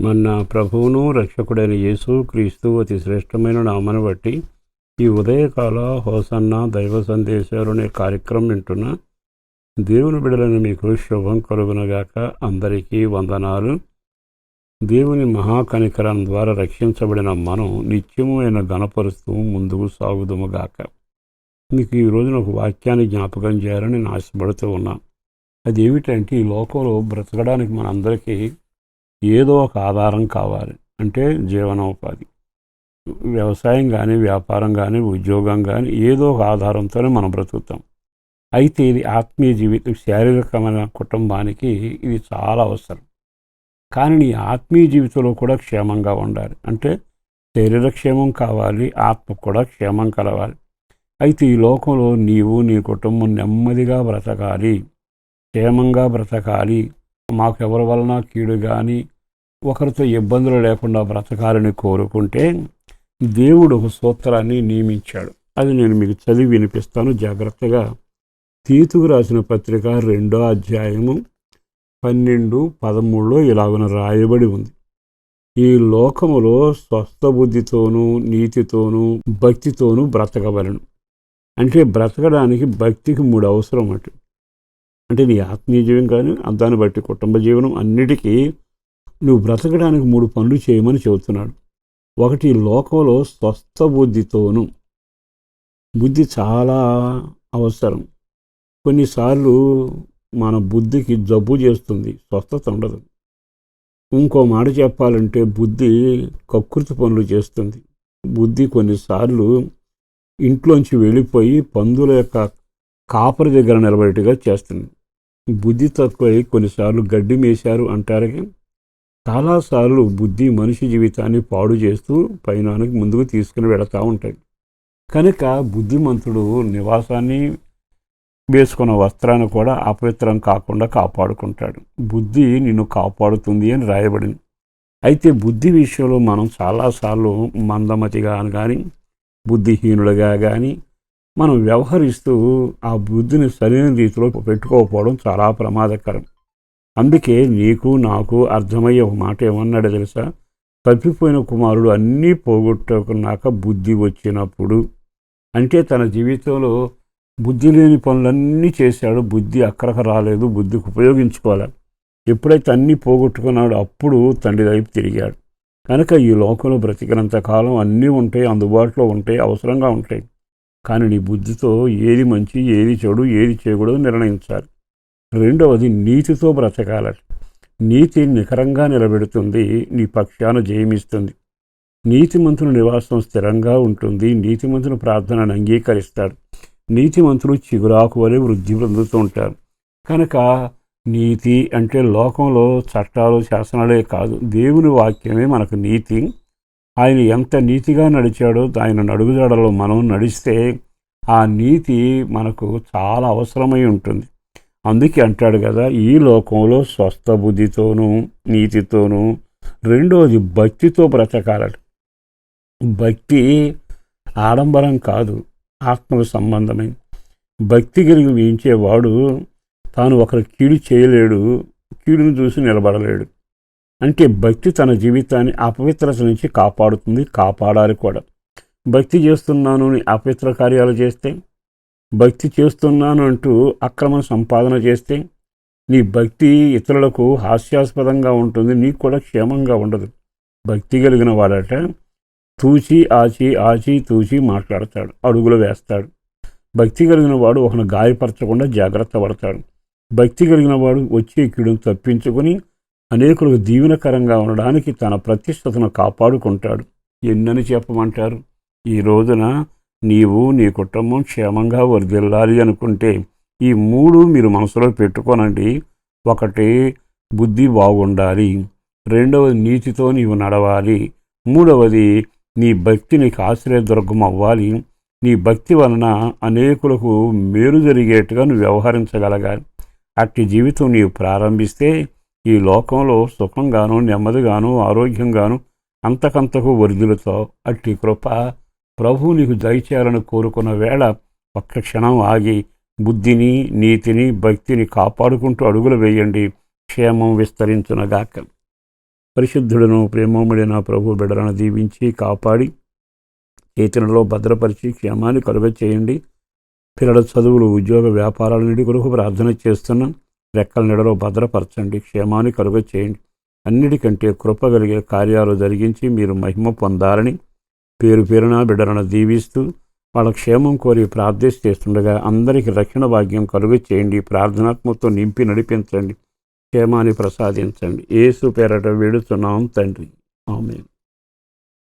మన ప్రభువును రక్షకుడైన యేసు క్రీస్తు అతి శ్రేష్టమైన నామను బట్టి ఈ ఉదయకాల హోసన్న దైవ సందేశాలు అనే కార్యక్రమం వింటున్న దేవుని బిడలను మీకు శుభం కలుగునగాక. అందరికీ వందనాలు. దేవుని మహాకనికరం ద్వారా రక్షించబడిన మనం నిత్యము ఆయన గణపరుస్తూ ముందుకు సాగుదుముగాక. మీకు ఈ రోజున ఒక వాక్యాన్ని జ్ఞాపకం చేయాలని నేను ఆశపడుతూ ఉన్నాను. అది ఏమిటంటే, ఈ లోకంలో బ్రతకడానికి మనందరికీ ఏదో ఒక ఆధారం కావాలి. అంటే జీవనోపాధి, వ్యవసాయం కానీ, వ్యాపారం కానీ, ఉద్యోగం కానీ, ఏదో ఒక ఆధారంతోనే మనం బ్రతుకుతాం. అయితే ఇది ఆత్మీయ జీవితం, శారీరకమైన కుటుంబానికి ఇది చాలా అవసరం. కానీ నీ ఆత్మీయ జీవితంలో కూడా క్షేమంగా ఉండాలి. అంటే శరీర క్షేమం కావాలి, ఆత్మ కూడా క్షేమం కలవాలి. అయితే ఈ లోకంలో నీవు నీ కుటుంబం నెమ్మదిగా బ్రతకాలి, క్షేమంగా బ్రతకాలి, మాకెవరి వలన కీడు కానీ ఒకరితో ఇబ్బందులు లేకుండా బ్రతకాలని కోరుకుంటే దేవుడు ఒక సూత్రాన్ని నియమించాడు. అది నేను మీకు చదివి వినిపిస్తాను జాగ్రత్తగా. తీతుకు రాసిన పత్రిక 2వ అధ్యాయము 12-13 ఇలాగున రాయబడి ఉంది. ఈ లోకములో స్వస్థ బుద్ధితోనూ నీతితోనూ భక్తితోనూ బ్రతకవలను. అంటే బ్రతకడానికి భక్తికి 3 అవసరం అంటే నీ ఆత్మీయ జీవనం కానీ, దాన్ని బట్టి కుటుంబ జీవనం, అన్నిటికీ నువ్వు బ్రతకడానికి 3 పనులు చేయమని చెబుతున్నాడు. ఒకటి, లోకంలో స్వస్థ బుద్ధితోనూ. బుద్ధి చాలా అవసరం. కొన్నిసార్లు మన బుద్ధికి జబ్బు చేస్తుంది, స్వస్థత ఉండదు. ఇంకో మాట చెప్పాలంటే, బుద్ధి కకృతి పనులు చేస్తుంది. బుద్ధి కొన్నిసార్లు ఇంట్లోంచి వెళ్ళిపోయి పందుల యొక్క కాపరి దగ్గర నిలబడేట్టుగా చేస్తుంది. బుద్ధి తక్కువై కొన్నిసార్లు గడ్డి మేశారు అంటారు. చాలాసార్లు బుద్ధి మనిషి జీవితాన్ని పాడు చేస్తూ పైనానికి ముందుకు తీసుకుని వెళతూ ఉంటాయి. కనుక బుద్ధిమంతుడు నివాసాన్ని వేసుకున్న వస్త్రాన్ని కూడా అపవిత్రం కాకుండా కాపాడుకుంటాడు. బుద్ధి నిన్ను కాపాడుతుంది అని రాయబడింది. అయితే బుద్ధి విషయంలో మనం చాలాసార్లు మందమతిగా కానీ, బుద్ధిహీనులుగా కానీ మనం వ్యవహరిస్తూ ఆ బుద్ధిని సరైన రీతిలో పెట్టుకోకపోవడం చాలా ప్రమాదకరం. అందుకే నీకు నాకు అర్థమయ్యే ఒక మాట ఏమన్నాడో తెలుసా? తప్పిపోయిన కుమారుడు అన్నీ పోగొట్టుకున్నాక బుద్ధి వచ్చినప్పుడు. అంటే తన జీవితంలో బుద్ధి లేని పనులన్నీ చేశాడు, బుద్ధి అక్కడికి రాలేదు, బుద్ధికి ఉపయోగించుకోవాలి. ఎప్పుడైతే అన్నీ పోగొట్టుకున్నాడో అప్పుడు తండ్రి వైపు తిరిగాడు. కనుక ఈ లోకంలో బ్రతికినంత కాలం అన్నీ ఉంటాయి, అందుబాటులో ఉంటాయి, అవసరంగా ఉంటాయి. కానీ నీ బుద్ధితో ఏది మంచి, ఏది చెడు, ఏది చేయకూడదు నిర్ణయించాలి. రెండవది, నీతితో బ్రతకాలి. నీతి నికరంగా నిలబెడుతుంది, నీ పక్షాన జయమిస్తుంది. నీతిమంతుని నివాసం స్థిరంగా ఉంటుంది. నీతిమంతుని ప్రార్థనను అంగీకరిస్తాడు. నీతిమంతులు చిగురాకు వలె వృద్ధి పొందుతూ ఉంటారు. కనుక నీతి అంటే లోకంలో చట్టాలు, శాసనాలే కాదు, దేవుని వాక్యమే మనకు నీతి. ఆయన ఎంత నీతిగా నడిచాడో ఆయన నడుగుజాడలో మనం నడిస్తే ఆ నీతి మనకు చాలా అవసరమై ఉంటుంది. అందుకే అంటాడు కదా, ఈ లోకంలో స్వస్థ బుద్ధితోనూ నీతితోనూ. రెండోది, భక్తితో బ్రతకాలట. భక్తి ఆడంబరం కాదు, ఆత్మకు సంబంధమైన. భక్తి కలిగి వీంచేవాడు తాను ఒకరి కీడు చేయలేడు, కీడును చూసి నిలబడలేడు. అంటే భక్తి తన జీవితాన్ని అపవిత్రత నుంచి కాపాడుతుంది, కాపాడాలి కూడా. భక్తి చేస్తున్నాను అని అపవిత్ర కార్యాలు చేస్తే, భక్తి చేస్తున్నాను అంటూ అక్రమ సంపాదన చేస్తే నీ భక్తి ఇతరులకు హాస్యాస్పదంగా ఉంటుంది, నీకు కూడా క్షేమంగా ఉండదు. భక్తి కలిగిన వాడట తూచి ఆచి తూచి మాట్లాడతాడు, అడుగులు వేస్తాడు. భక్తి కలిగిన వాడు ఒకను గాయపరచకుండా జాగ్రత్త పడతాడు. భక్తి కలిగిన వాడు వచ్చే కీడును తప్పించుకొని అనేకులకు దీవెనకరంగా ఉండడానికి తన ప్రతిష్టతను కాపాడుకుంటాడు. ఎన్నని చెప్పమంటారు? ఈ రోజున నీవు నీ కుటుంబం క్షేమంగా వర్ధిల్లాలి అనుకుంటే ఈ 3 మీరు మనసులో పెట్టుకోనండి. ఒకటి, బుద్ధి బాగుండాలి. రెండవది, నీతితో నీవు నడవాలి. మూడవది, నీ భక్తి నీకు ఆశ్రయదుర్గం అవ్వాలి. నీ భక్తి వలన అనేకులకు మేలు జరిగేట్టుగా నువ్వు వ్యవహరించగలగాలి. అట్టి జీవితం నీవు ప్రారంభిస్తే ఈ లోకంలో సుఖంగాను, నెమ్మదిగాను, ఆరోగ్యంగాను అంతకంతకు వర్ధిల్లుతావు. అట్టి కృప ప్రభువు నీకు దయచేయాలని కోరుకున్న వేళ ఒక్క క్షణం ఆగి బుద్ధిని, నీతిని, భక్తిని కాపాడుకుంటూ అడుగులు వేయండి. క్షేమం విస్తరించునగాక. పరిశుద్ధుడను ప్రేమముడైన ప్రభు బిడ్డలను దీవించి కాపాడి చేతులలో భద్రపరిచి క్షేమాన్ని కలుగ చేయండి. పిల్లల చదువులు, ఉద్యోగ వ్యాపారాల నుండి కొరకు ప్రార్థన చేస్తున్నాం. రెక్కల నీడలో భద్రపరచండి, క్షేమాన్ని కలుగ చేయండి. అన్నిటికంటే కృప కలిగే కార్యాలు జరిగించి మీరు మహిమ పొందాలని పేరు పేరున బిడ్డలను దీవిస్తూ వాళ్ళ క్షేమం కోరి ప్రార్థిస్తుండగా అందరికీ రక్షణ భాగ్యం కలుగ చేయండి. ప్రార్థనాత్మతో నింపి నడిపించండి, క్షేమాన్ని ప్రసాదించండి. యేసు పేరట వేడుతున్నాం తండ్రి, ఆమేన్.